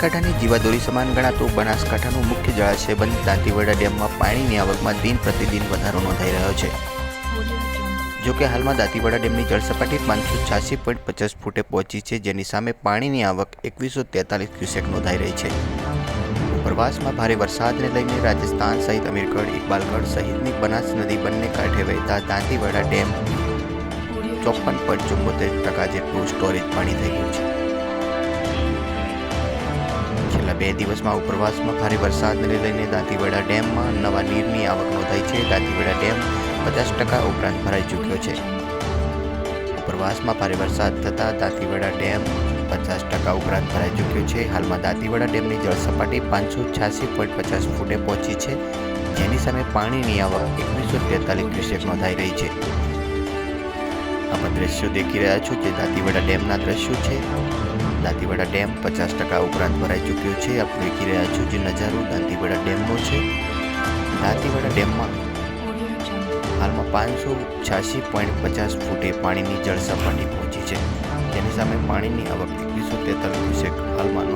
બનાસકાંઠાની જીવાદોરી સમાન ગણાતું બનાસકાંઠાનું મુખ્ય જળાશય બંધ દાંતીવાડા ડેમમાં પાણીની આવકમાં દિન પ્રતિદિન વધારો નોંધાઈ રહ્યો છે। જોકે હાલમાં દાંતીવાડા ડેમની જળસપાટી 586.50 ફૂટે પહોંચી છે, જેની સામે પાણીની આવક 2143 ક્યુસેક નોંધાઈ રહી છે। ઉપરવાસમાં ભારે વરસાદને લઈને રાજસ્થાન સહિત અમીરગઢ, ઇકબાલગઢ સહિતની બનાસ નદી બંને કાંઠે વહેતા દાંતીવાડા ડેમ 54.74% જેટલું સ્ટોરેજ પાણી થઈ ગયું છે। છેલ્લા 2 દિવસમાં ઉપરવાસમાં ભારે વરસાદને લઈને દાંતીવાડા ડેમમાં નવા નીરની આવક નોંધાઈ છે। દાંતીવાડા ડેમ 50% ઉપરાંત ભરાઈ ચૂક્યો છે। ઉપરવાસમાં ભારે વરસાદ થતાં દાંતીવાડા ડેમ 50% ઉપરાંત ભરાઈ ચૂક્યો છે। હાલમાં દાંતીવાડા ડેમની જળસપાટી 586.50 ફૂટે પહોંચી છે, જેની સામે પાણીની આવક 2143 ક્યુસેક નોંધાઈ રહી છે। આમાં દ્રશ્યો દેખી રહ્યા છો જે દાંતીવાડા ડેમના દ્રશ્યો છે। દાંતીવાડા ડેમ 50% ઉપરાંત ભરાઈ ચૂક્યો છે। આપ દેખી રહ્યા છો જે નજારો દાંતીવાડા ડેમનો છે। દાંતીવાડા ડેમમાં હાલમાં 586.50 ફૂટે પાણીની જળ સપાટી પહોંચી છે, જેની સામે પાણીની આવક 2143 ક્યુસેક હાલમાં